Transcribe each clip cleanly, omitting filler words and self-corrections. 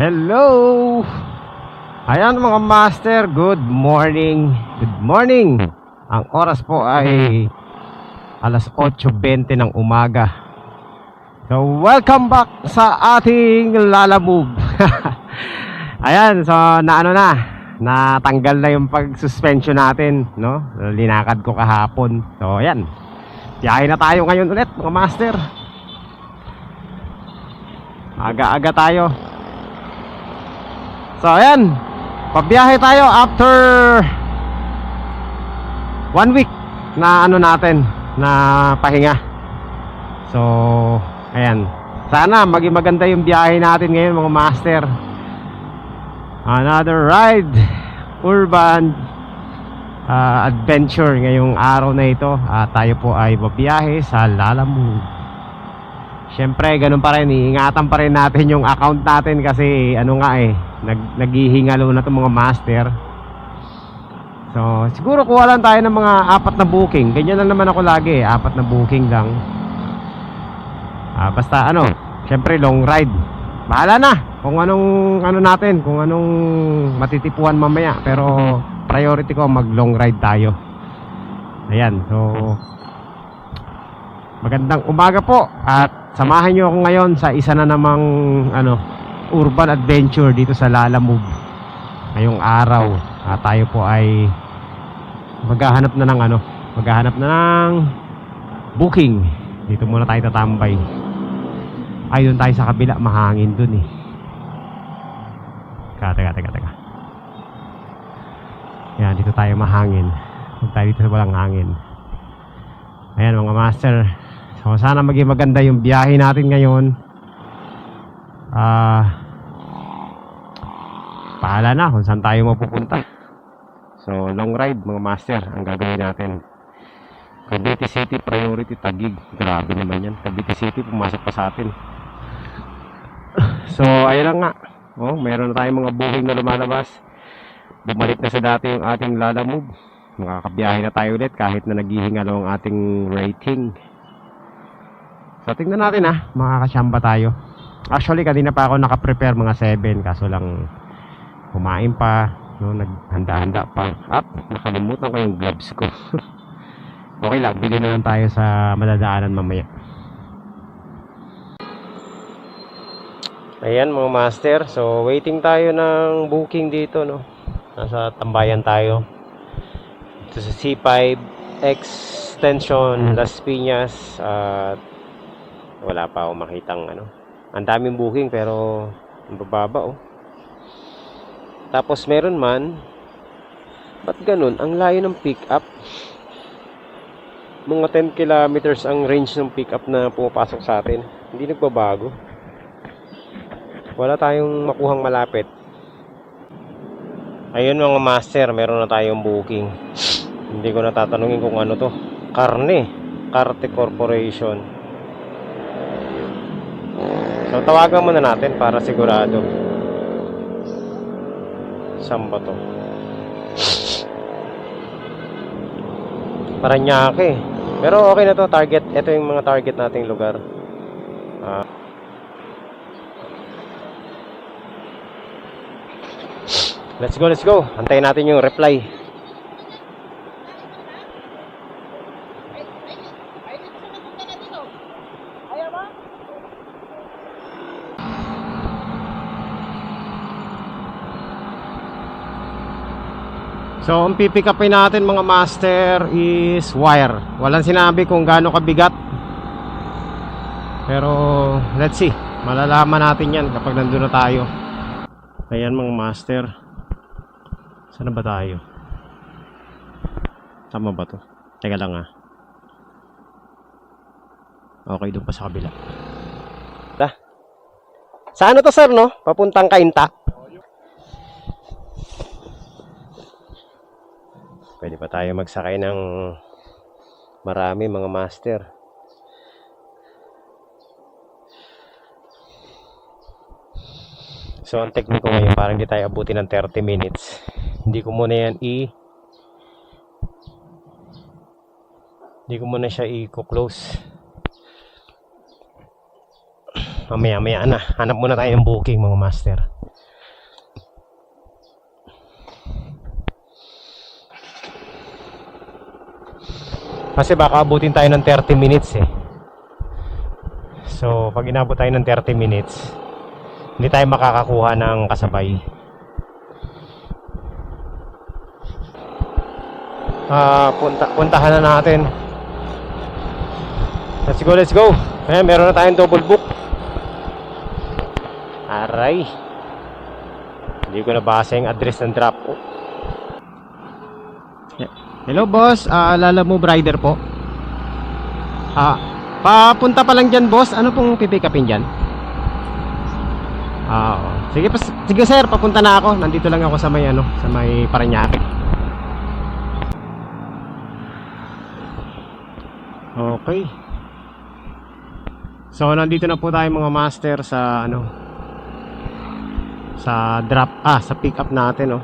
Hello! Ayan mga master, good morning. Good morning. Ang oras po ay alas 8:20 ng umaga. So welcome back sa ating Lala Move. Ayan, so natanggal na yung pag-suspension natin, no? Linakad ko kahapon. So ayan, biyahe na tayo ngayon ulit mga master. Aga-aga tayo. So ayan, pabiyahe tayo after 1 week na na pahinga. So ayan, sana maging maganda yung biyahe natin ngayon mga master. Another ride, urban adventure ngayong araw na ito. Tayo po ay babiyahe sa Lala Move. Siyempre, ganun pa rin, iingatan pa rin natin yung account natin kasi naghihingalo na itong mga master. So, siguro kuha lang tayo ng mga 4 na booking. Ganyan lang naman ako lagi, 4 na booking lang. Basta siyempre long ride. Bahala na kung anong kung anong matitipuan mamaya. Pero priority ko mag long ride tayo. Ayan, so magandang umaga po at samahan nyo ako ngayon sa isa na namang urban adventure dito sa Lala Move. Ngayong araw tayo po ay maghahanap na ng booking. Dito muna tayo tatambay. Ay, doon tayo sa kabila, mahangin dun eh. Teka. Yan, dito tayo mahangin. Huwag tayo dito sa walang hangin. Ayan mga master, so sana maging maganda yung biyahe natin ngayon. Pahala na kung saan tayo mapupunta. So long ride mga master ang gagawin natin. Cavite City priority, Taguig. Grabe naman yan, Cavite City pumasok pa sa atin. So ayun lang nga, meron na tayong mga booking na lumalabas. Bumalik na sa dati yung ating Lala Move. Makakabiyahe na tayo ulit kahit na naghihingalo ang ating rating. So tingnan natin makakasyamba tayo. Actually kanina pa ako nakaprepare mga 7, kaso lang kumain pa, naghanda-handa pa. Nakalimutan ko yung gloves ko. Okay lang, bili na lang tayo sa madadaanan mamaya. Ayan mga master, so waiting tayo ng booking dito, nasa tambayan tayo. Ito sa C5 Extension Las Piñas. Wala pa akong makitang ang daming booking pero ang bababa Tapos meron man, ba't ganun? Ang layo ng pick up. Mga 10 kilometers ang range ng pick up na pumapasok sa atin. Hindi nagbabago. Wala tayong makuhang malapit. Ayun mga master, meron na tayong booking. Hindi ko natatanungin kung ano to. Carte Corporation. So tawagan muna natin para sigurado. Saan ba to? Paranaque. Pero okay na to, target. Ito yung mga target nating lugar. Let's go. Antayin natin yung reply. So, ang pipick upin natin mga master is wire. Walang sinabi kung gaano kabigat. Pero, let's see. Malalaman natin yan kapag nandun na tayo. Ayan mga master. Saan ba tayo? Tama ba to? Teka lang Okay, doon pa sa kabila. Saan to sir, Papuntang Cainta. Pwede pa tayo magsakay ng marami mga master. So ang technique ko ngayon, parang hindi tayo abutin ng 30 minutes. Hindi ko muna siya i-close. Mamaya na. Hanap muna tayo ng booking mga master. Kasi baka abutin tayo ng 30 minutes eh. So, pag inabot tayo ng 30 minutes, hindi tayo makakakuha ng kasabay. Puntahan na natin. Let's go, let's go. Ayan, meron na tayong double book. Aray. Hindi ko nabasa yung address ng drop. Hello boss, Lala Move Rider po. Papunta pa lang dyan boss. Ano pong pipick upin dyan? Sige, sige sir, papunta na ako. Nandito lang ako sa may sa may Parañaque. Okay. So nandito na po tayo mga master sa sa drop sa pick up natin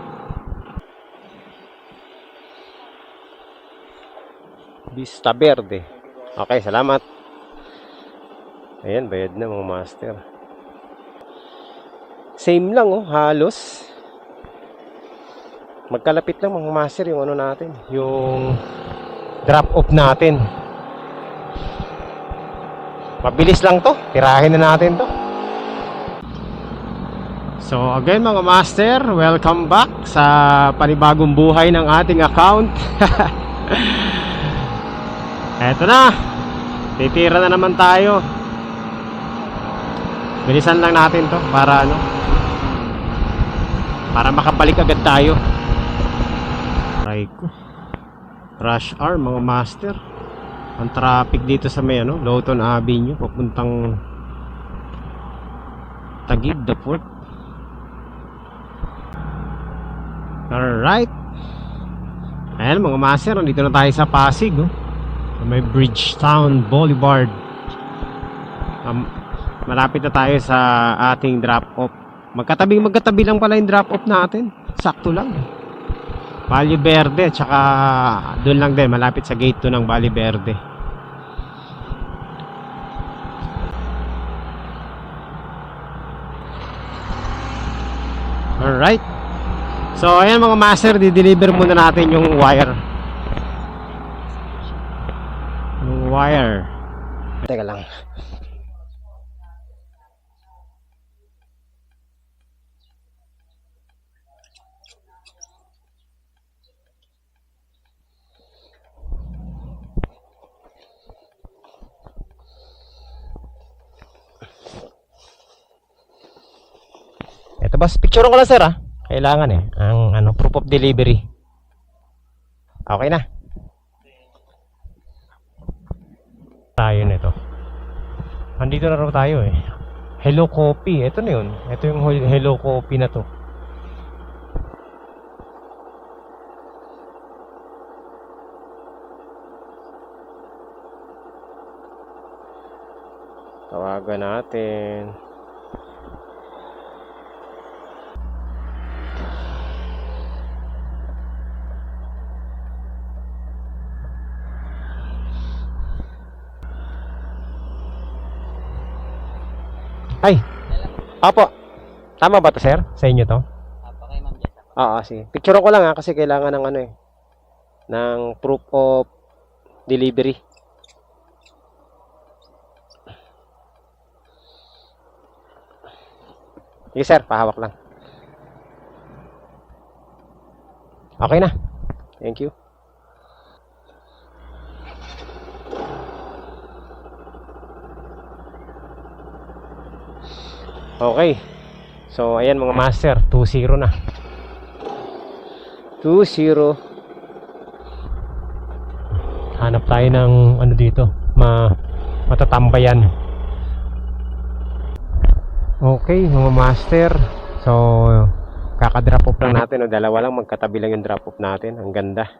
Vista Verde. Okay, salamat. Ayan, bayad na mga master. Same lang halos. Magkalapit lang mga master yung natin, yung drop off natin. Mabilis lang to, tirahin na natin to. So again mga master, welcome back sa panibagong buhay ng ating account. Eto na, titira na naman tayo. Bilisan lang natin to para para makabalik agad tayo. Try ko. Rush hour mga master. Ang traffic dito sa may Lawton Avenue papuntang Taguig, the port. Alright. Ayan mga master, nandito na tayo sa Pasig may Bridgetown Boulevard. Malapit na tayo sa ating drop off. Magkatabi lang pala yung drop off natin. Sakto lang. Valle Verde, tsaka doon lang din, malapit sa gate 2 ng Valle Verde. Alright. So ayan mga master, di-deliver muna natin yung wire. Teka lang. Ito boss, picture ko lang sir kailangan ang proof of delivery. Okay na. Tayo nito. Andito na raw tayo Hello Coffee. Ito na yun. Ito yung Hello Coffee na to. Tawagan natin. Ay, opo. Tama ba to sir? Sa inyo to? Apo kay Ma'am Jessa. Oo, sige. Picture ko lang kasi kailangan ng ng proof of delivery. Sige sir, pahawak lang. Okay na. Thank you. Okay. So, ayan mga master, 2-0 na. 2-0. Hanap tayo ng dito, matatambayan. Okay, mga master. So, kaka-drop off lang natin. Dalawa lang, magkatabi lang yung drop off natin. Ang ganda.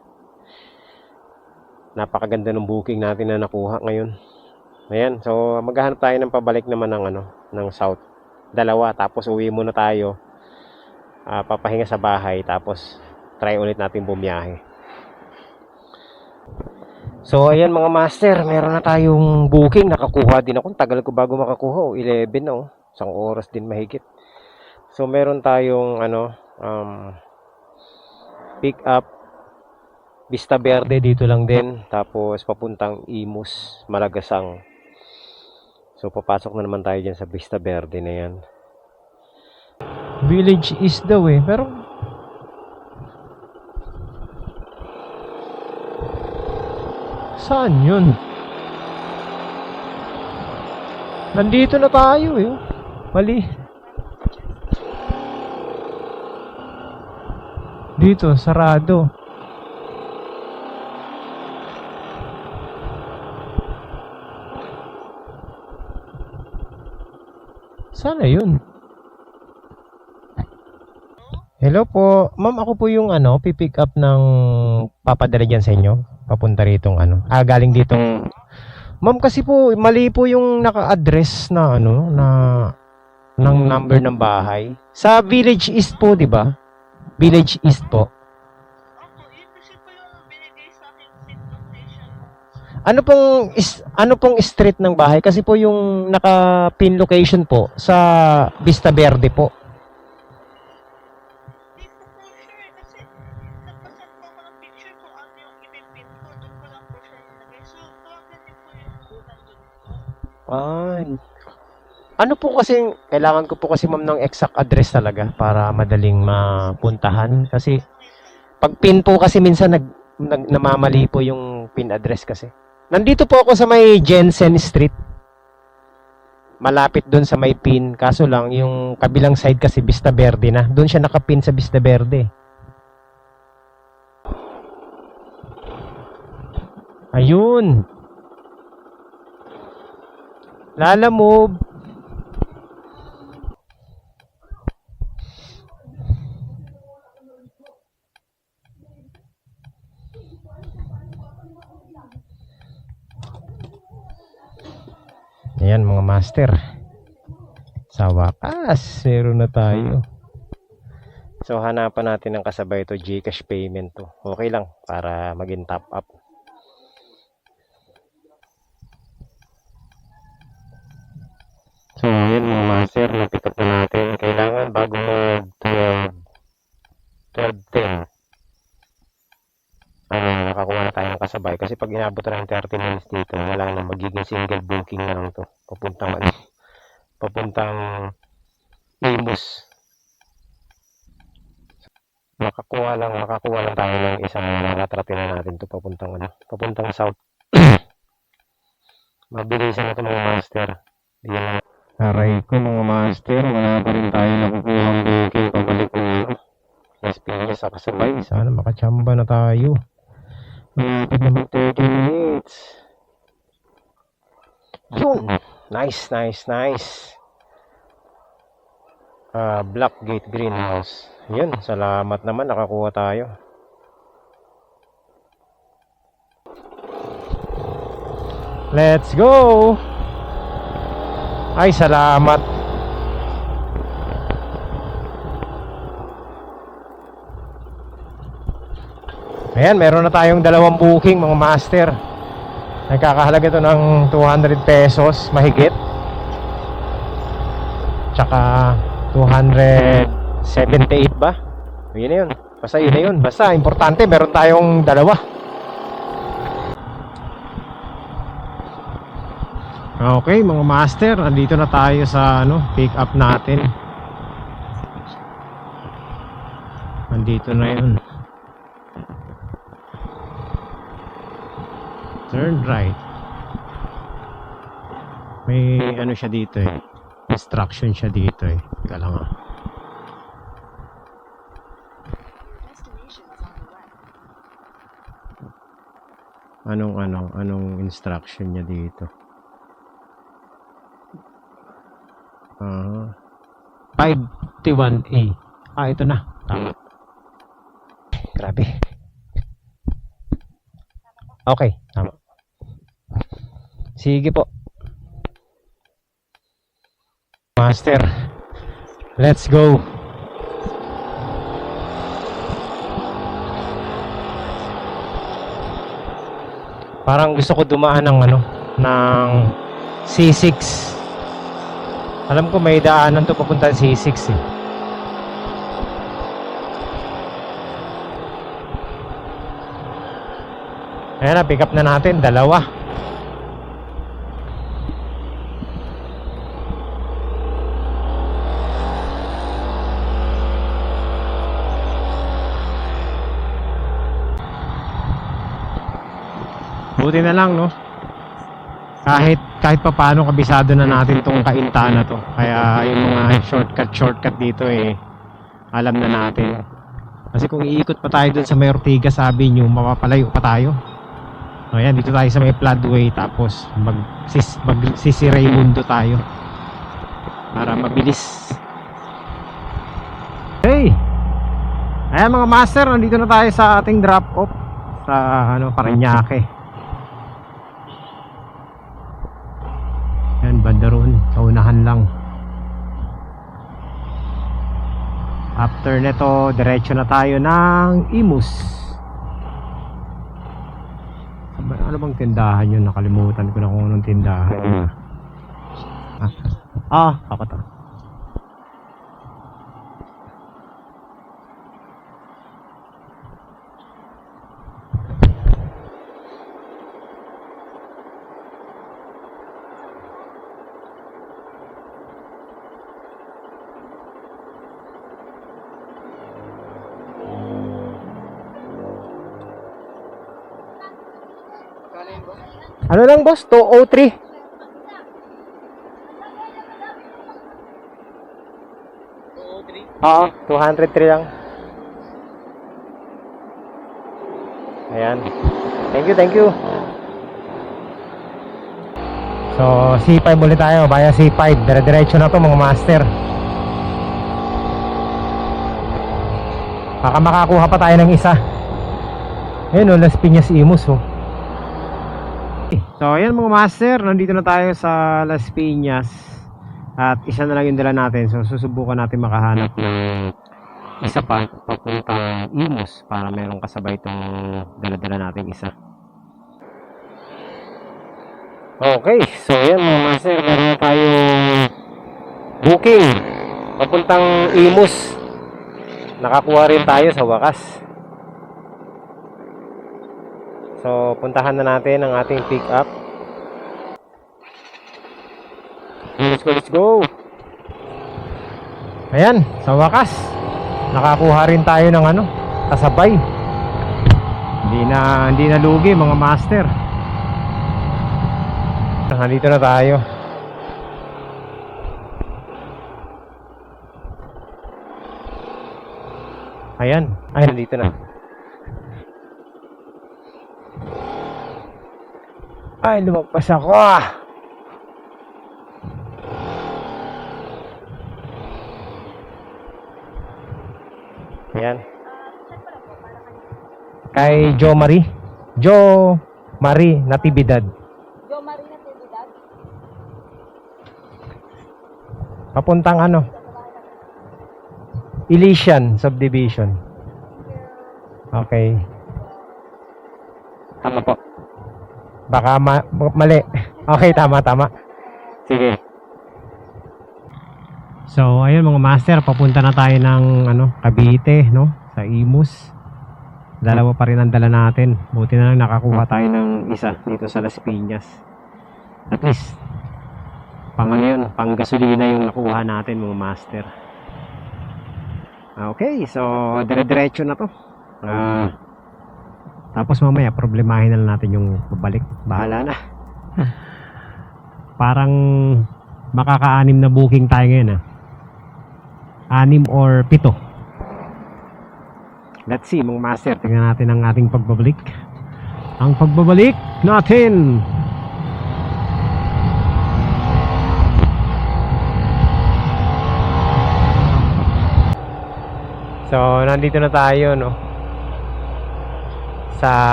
Napakaganda ng booking natin na nakuha ngayon. Ayan, so maghahanap tayo ng pabalik naman ng south. Dalawa, tapos uwi muna tayo. Papahinga sa bahay, tapos try ulit natin bumiyahe. So ayan mga master, meron na tayong booking. Nakakuha din ako. Tagal ko bago makakuha. 11 na isang oras din mahigit. So meron tayong pick up Vista Verde dito lang din. Tapos papuntang Imus, Malagasang. So papasok na naman tayo dyan sa Vista Verde na yan. Village East daw eh. Pero saan yun? Nandito na tayo eh. Mali. Dito, sarado. Sana yun. Hello po. Ma'am, ako po yung pipick up ng papadala dyan sa inyo. Papunta ritong galing ditong. Ma'am, kasi po mali po yung naka-address na ng number ng bahay. Sa Village East po, 'di ba? Village East po. Opo, yun kasi po yung binigay sa akin seat location. Ano pong street ng bahay? Kasi po yung naka-pin location po sa Vista Verde po. Hindi ko po sure kasi nagpasend po ako ng picture kung ano yung ipipin ko. Doon ko lang po siya nilagay. So, tawagan din po yung kunan doon po. Ay. Ano po kasi, kailangan ko po kasi ma'am ng exact address talaga para madaling mapuntahan. Kasi pag pin po kasi minsan namamali po yung pin address kasi. Nandito po ako sa may Jensen Street. Malapit doon sa may pin. Kaso lang, yung kabilang side kasi Vista Verde na. Doon siya nakapin sa Vista Verde. Ayun. Lala move. Ayan mga master. Sa wakas, meron na tayo. So hanapan natin ng kasabay ito, GCash payment to. Okay lang para maging top up. So ayan mga master, na-pick up na natin. Kailangan bago mag 12:10 nakakuha na tayo ng kasabay. Kasi pag inabot na ng 30 minutes dito, wala na, magiging single booking na lang to. Papuntang Imus. Makakuha lang tayo ng isang nakatratin na natin to papuntang south. Mabilisan na ito mga master. Yan. Aray ko mga master, wala pa rin tayo nakukuhang booking pabalik ng Las Piñas sa kasabay. Sana makachamba na tayo. Malapit na mag 30 minutes. Yun. Nice. Blackgate Greenhouse. Yun, salamat naman nakakuha tayo. Let's go. Ay, salamat. Ayan, meron na tayong dalawang booking mga master. Nagkakahalaga ito ng 200 pesos mahigit. Tsaka 278 ba? Yun na yun. Basta yun na yun. Basta importante meron tayong dalawa. Okay mga master, nandito na tayo sa pick up natin. Nandito na yun. Turn right. May siya dito eh. Instruction siya dito eh. Teka lang ah. Anong instruction niya dito? 51A. Ito na. Tama. Grabe. Okay, tama. Sige po. Master. Let's go. Parang gusto ko dumaan ng ng C6. Alam ko may daanan to papunta sa C6 eh. Ayan na, pick up na natin, dalawa. Buti na lang, no? Kahit pa paano kabisado na natin tong kainta na to. Kaya yung mga shortcut dito eh, alam na natin. Kasi kung iikot pa tayo dun sa may Ortigas Avenue, mapapalayo pa tayo. O yan, dito tayo sa may Floodway, tapos Sisi Raimundo tayo para mabilis. Hey! Ayan mga master, nandito na tayo sa ating drop off sa Parañaque. Yan, banda roon, sa unahan lang. After neto, diretso na tayo ng Imus. Ano bang tindahan yun? Nakalimutan ko na kung anong tindahan. Ako to. Ano lang boss? 203. Oo, 203 lang. Ayan. Thank you. So, C5 ulit tayo. Via C5. Dire-diretso na to mga master. Baka makakuha pa tayo ng isa. Ayun o, Las Piñas Imus o. So ayan mga master, nandito na tayo sa Las Piñas. At isa na lang yung dala natin. So susubukan natin makahanap ng isa pa papuntang Imus para merong kasabay itong dala-dala natin isa. Okay, so ayan mga master, meron na tayong booking papuntang Imus. Nakakuha rin tayo sa wakas. So, puntahan na natin ang ating pick up. Let's go. Ayan, sa wakas nakakuha rin tayo ng kasabay. Hindi na lugi mga master. Nandito na tayo. Ayan, nandito na. Ay, lumagpas ako Ayan. Kay Jo Marie Natividad. Papuntang Elysian Subdivision. Okay. Tama po. Baka mali. Okay, tama. Sige. So, ayun mga master, papunta na tayo ng Cavite, no? Sa Imus. Dalawa pa rin ang dala natin. Buti na lang nakakuha tayo ng isa dito sa Las Piñas. At least pang gasolina yung nakuha natin mga master. Okay, so dire-diretso na to. Tapos mamaya problemahin na natin yung pabalik. Bahala na. Parang makaka-6 na booking tayo ngayon 6 or 7. Let's see mga master. Tingnan natin ang ating pagbabalik. Ang pagbabalik natin. So nandito na tayo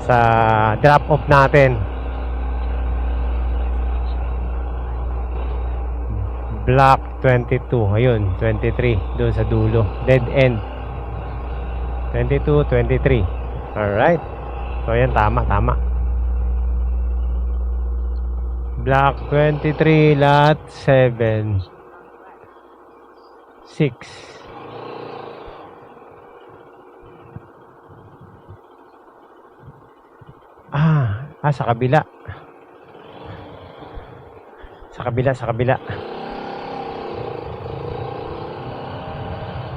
sa drop off natin. Block 22. Ayun, 23 doon sa dulo. Dead end. 22, 23. Alright. So ayan, tama. Block 23, lot 7 6. Sa kabila. Sa kabila.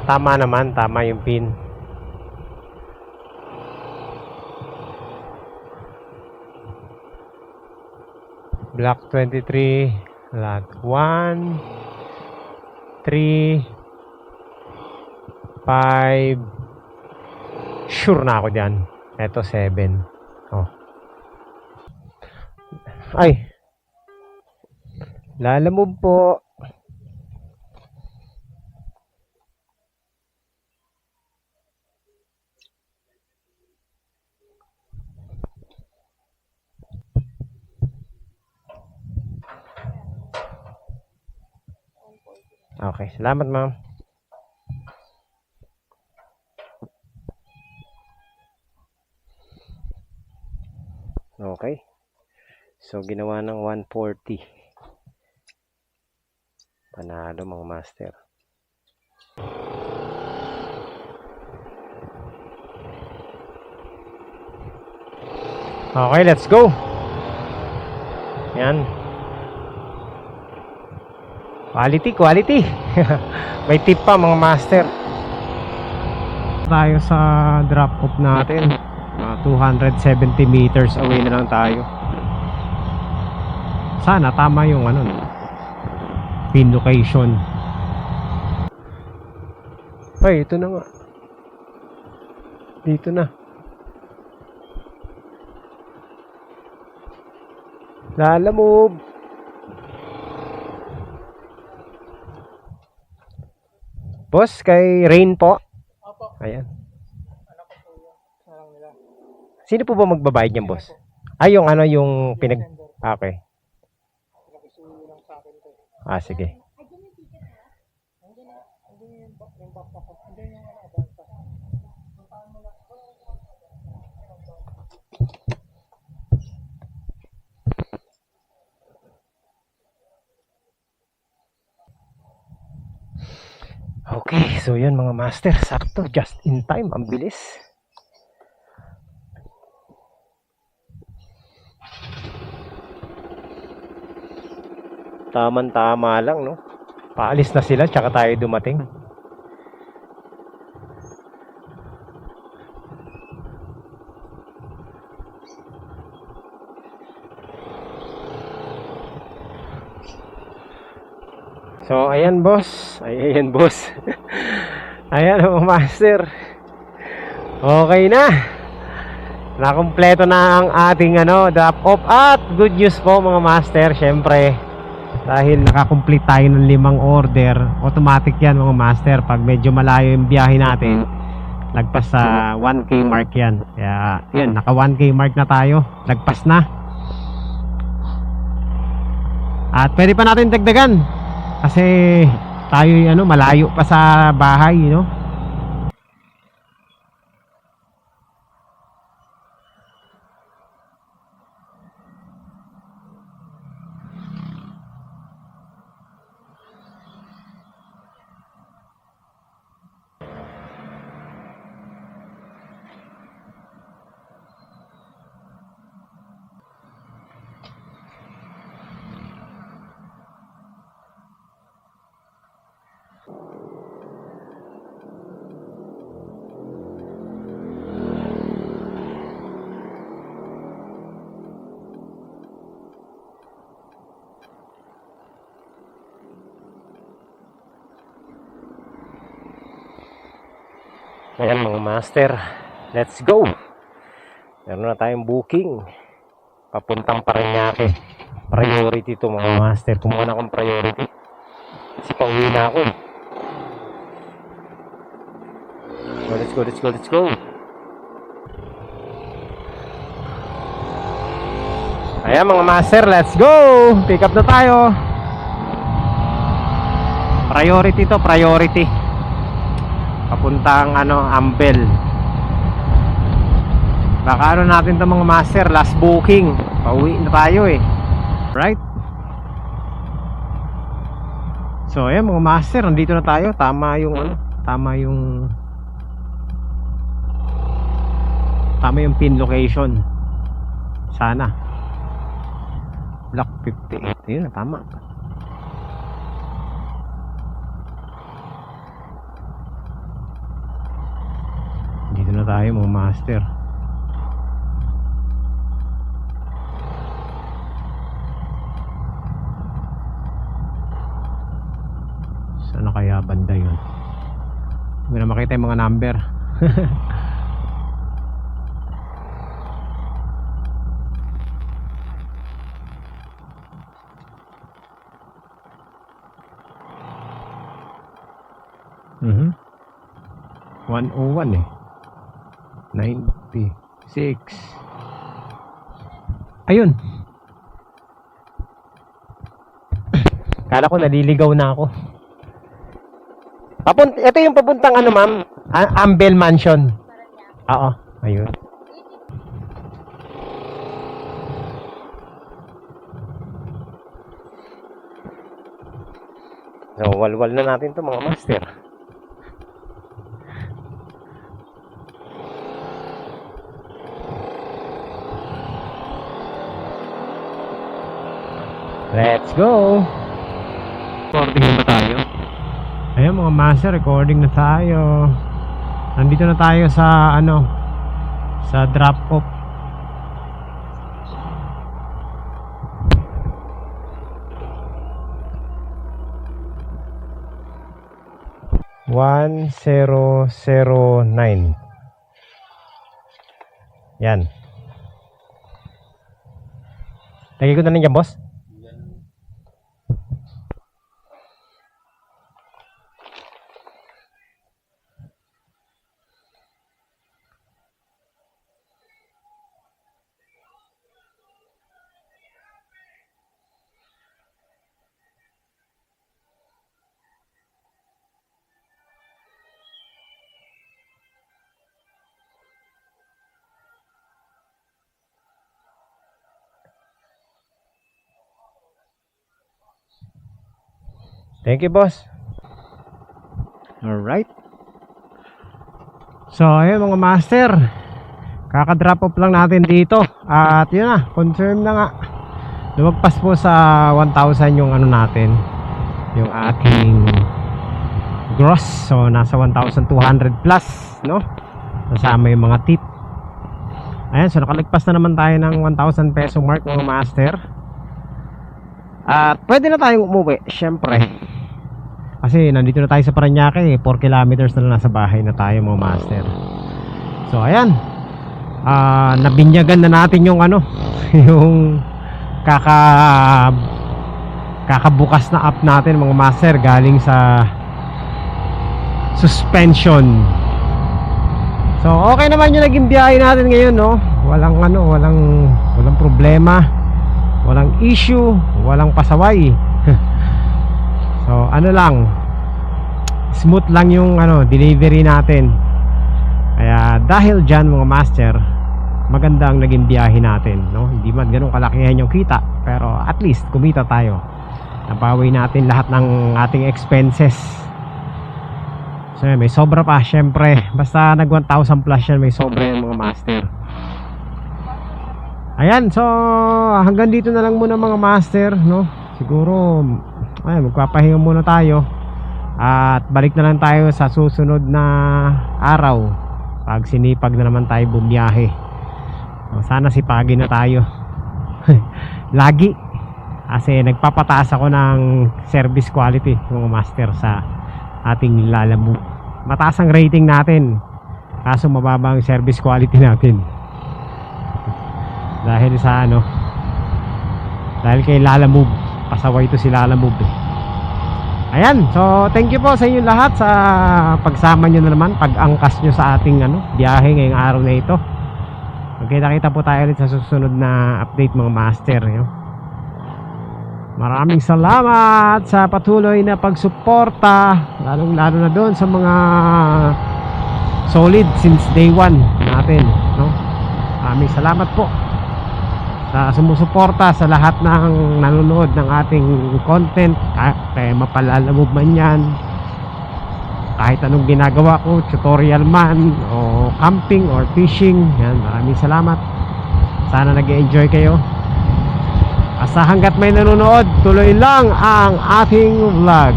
Tama naman, tama yung pin. Block 23, lot 1, 3, 5. Sure na ako dyan. Ito 7. Oh. Ay. Lalamove po. Okay, salamat ma'am. Okay. So, ginawa ng 140. Panalo mga master. Okay, let's go. Yan. Quality. May tip pa mga master. Tayo sa drop off natin. 270 meters away na lang tayo. Sana tama yung pin location. Ay, ito na nga. Dito na. Lalamove. Boss, kay Rain po. Opo. Ayan. Ano ko po yun? Sarang nila. Sino po ba magbabayad niyan, boss? Ay, yung pinag... Okay. Nakisuyo lang sa akin to. Sige. Okay, so yun mga master, sakto, just in time, ang bilis. Taman-tama lang, no? Paalis na sila, tsaka tayo dumating. So, ayan boss. Ayan boss. Ayan mga master. Okay na. Nakumpleto na ang ating drop off. At good news po mga master. Syempre, dahil nakakomplete tayo ng 5 order, automatic yan mga master. Pag medyo malayo yung biyahe natin, lagpas sa 1K mark yan. Kaya, yan, naka 1K mark na tayo. Lagpas na. At pwede pa natin dagdagan. Kasi tayo malayo pa sa bahay, Ayan mga master, let's go. Meron na tayong booking papuntang Parañaque. Priority to mga master. Kumuha na akong priority kasi pauwi na ako. So let's go. Ayan mga master, let's go. Pick up na tayo. Priority to, priority. Papuntang Ambel. Baka natin to mga master, last booking. Pauwi na tayo right? So ayan mga master, nandito na tayo. Tama yung pin location. Sana. Block 58. Yun, tama. Dito na tayo mga master. Saan na kaya banda yun? Hindi na makita yung mga number. Mhm. 101 eh. 96. Ayun. Kala ko naliligaw na ako. Ito yung papuntang ano, ma'am? Ambel Mansion. Oo, ayun. So, walwal na natin to mga master. Let's go! Recording na ba tayo? Ayun mga master, recording na tayo. Nandito na tayo sa ano, sa drop off. One zero zero nine. Yan. Lagay ko na lang dyan, boss. Thank you, boss. Alright. So, ayun mga master. Kaka-drop off lang natin dito. At yun na, confirm na nga. Lumagpas po sa 1,000 yung ano natin. Yung ating gross. So, nasa 1,200 plus, no? Kasama yung mga tip. Ayan, so nakaligpas na naman tayo ng 1,000 peso mark mga master. At pwede na tayong umuwi, syempre. Kasi nandito na tayo sa Parañaque, 4 kilometers na lang nasa bahay na tayo mga master. So ayan, nabinyagan na natin yung ano, yung kakabukas na app natin mga master, galing sa suspension. So okay naman yung naging biyahe natin ngayon, no? Walang ano, walang problema, walang issue, walang pasaway. So ano lang, smooth lang yung ano, delivery natin. Kaya dahil dyan mga master, maganda ang naging biyahe natin, no? Hindi man ganun kalakihan yung kita, pero at least kumita tayo. Nabawi natin lahat ng ating expenses. So may sobra pa syempre. Basta nag 1,000 plus yan, may sobra yan mga master. Ayan, so hanggang dito na lang muna mga master, no? Siguro ay magpapahinga muna tayo. At balik na lang tayo sa susunod na araw. Pag sinipag na naman tayo bumiyahe. Sana sipagin na tayo. Lagi. Kasi nagpapataas ako ng service quality mga master sa ating Lalamove. Mataas ang rating natin, kaso mababa ang service quality natin. Dahil sa ano, dahil kay Lalamove. Pasaway ito si Lalamove eh. Ayan, so thank you po sa inyo lahat sa pagsama nyo na naman, pag-angkas nyo sa ating ano, biyahe ngayong araw na ito. Magkita-kita po tayo ulit sa susunod na update mga master, no? Maraming salamat sa patuloy na pagsuporta, lalong-lalo na doon sa mga solid since day 1 natin, no? Maraming salamat po sa sumusuporta sa lahat ng nanonood ng ating content, kaya mapalalamove man yan, kahit anong ginagawa ko, tutorial man o camping or fishing yan. Maraming salamat. Sana nag-enjoy kayo. Asa hanggat may nanonood, tuloy lang ang ating vlog.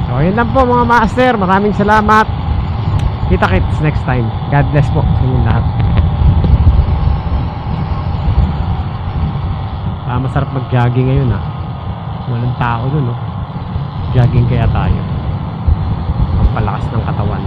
So yun lang po mga master. Maraming salamat. Kita-kits next time. God bless po sa inyong lahat. Masarap mag-jogging ngayon walang tao dun Jogging kaya tayo. Pampalakas ng katawan.